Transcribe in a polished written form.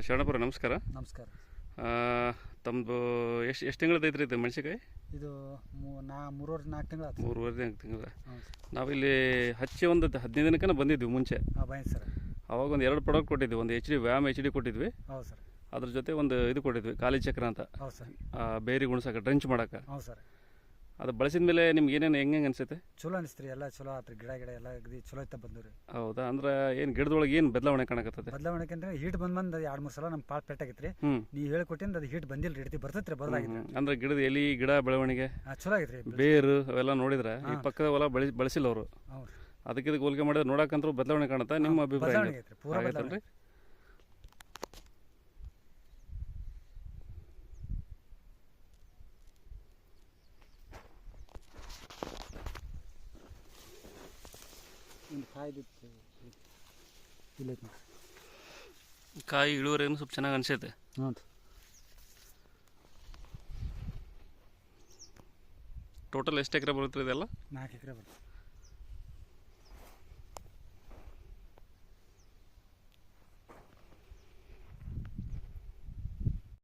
ಶರಣಪ್ಪರ ನಮಸ್ಕಾರ. ನಮಸ್ಕಾರ. ತಮ್ಮದು ಎಷ್ಟು ತಿಂಗಳದ್ದು ಐತ್ರಿ ಇದು ಮೆಣಸಿನ್ಕಾಯಿ? ಇದು 3-4 ತಿಂಗಳು ಆಯ್ತು. 3.5 ತಿಂಗಳ. ನಾವಿಲ್ಲಿ ಹಚ್ಚಿ ಒಂದು 15 ದಿನಕ್ಕೆ ಬಂದಿದ್ವಿ ಮುಂಚೆ. ಬನ್ನಿ ಸರ್. ಅವಾಗ ಒಂದು 2 ಪ್ರಾಡಕ್ಟ್ ಕೊಟ್ಟಿದ್ವಿ. ಒಂದು HD ವ್ಯಾಮ್ HD ಕೊಟ್ಟಿದ್ವಿ. ಹೌದು ಸರ್. ಅದ್ರ ಜೊತೆ ಒಂದು ಇದು ಕೊಟ್ಟಿದ್ವಿ, ಖಾಲಿ ಚಕ್ರ ಅಂತ. ಹೌದು ಸರ್. ಬೇರಿ ಗುಣಸಕ್ಕೆ ಡ್ರಂಚ್ ಮಾಡೋಕೆ. ಹೌದು ಸರ್. ಅದು ಬಳಸಿದ ಮೇಲೆ ನಿಮ್ಗೆ ಏನೇನು ಹೆಂಗೆ ಅನಿಸುತ್ತೆ? ಚಲೋ ಅನಿಸ್ತ್ರಿ, ಎಲ್ಲ ಚಲೋ ಆತ್ರಿ. ಗಿಡ ಎಲ್ಲ ಅಗದಿ ಚಲೋ ಐತ ಬಂದ್ರಿ. ಹೌದಾ? ಅಂದ್ರೆ ಏನು ಗಿಡದೊಳಗೆ ಏನು ಬದಲಾವಣೆ ಕಾಣಕತ್ತದೆ? ಬದಲಾವಣೆ ಅಂದ್ರೆ ಹೀಟ್ ಬಂದು 2-3 ಸಲ ನಮ್ಮ ಪಾಟ್ ಪೆಟ್ಟಾಗಿತ್ರಿ. ನೀವು ಹೇಳ್ಕೊಟ್ಟಿಂದ ಅದು ಹೀಟ್ ಬಂದಿಲ್ಲ, ರೀತಿ ಬರ್ತೈತ್ರಿ, ಬರೋದಾಗಿತ್ತು. ಅಂದ್ರೆ ಗಿಡದ ಎಲಿ ಗಿಡ ಬೆಳವಣಿಗೆ ಚಲೋ ಆಗೈತ್ರಿ. ಬೇರು ಅವೆಲ್ಲ ನೋಡಿದ್ರೆ ಈ ಪಕ್ಕದ ಹೊಲ ಬಳಸಿಲ್ಲ ಅವರು. ಹೌದು. ಅದಕ್ಕೆ ಹೋಲಿಕೆ ಮಾಡಿದ್ರೆ ನೋಡಕ್ಕಂತೂ ಬದಲಾವಣೆ ಕಾಣುತ್ತಾ? ನಿಮ್ಮ ಅಭಿಪ್ರಾಯ ಆಗೈತಲ್ರಿ? ಕಾಯಿ ಇಳುವರಿಯನ್ನು ಸ್ವಲ್ಪ ಚೆನ್ನಾಗಿ ಅನಿಸುತ್ತೆ. ಟೋಟಲ್ ಎಷ್ಟು ಎಕರೆ ಬರುತ್ತೆ ಇದೆಲ್ಲ? 4 ಎಕರೆ ಬರುತ್ತೆ.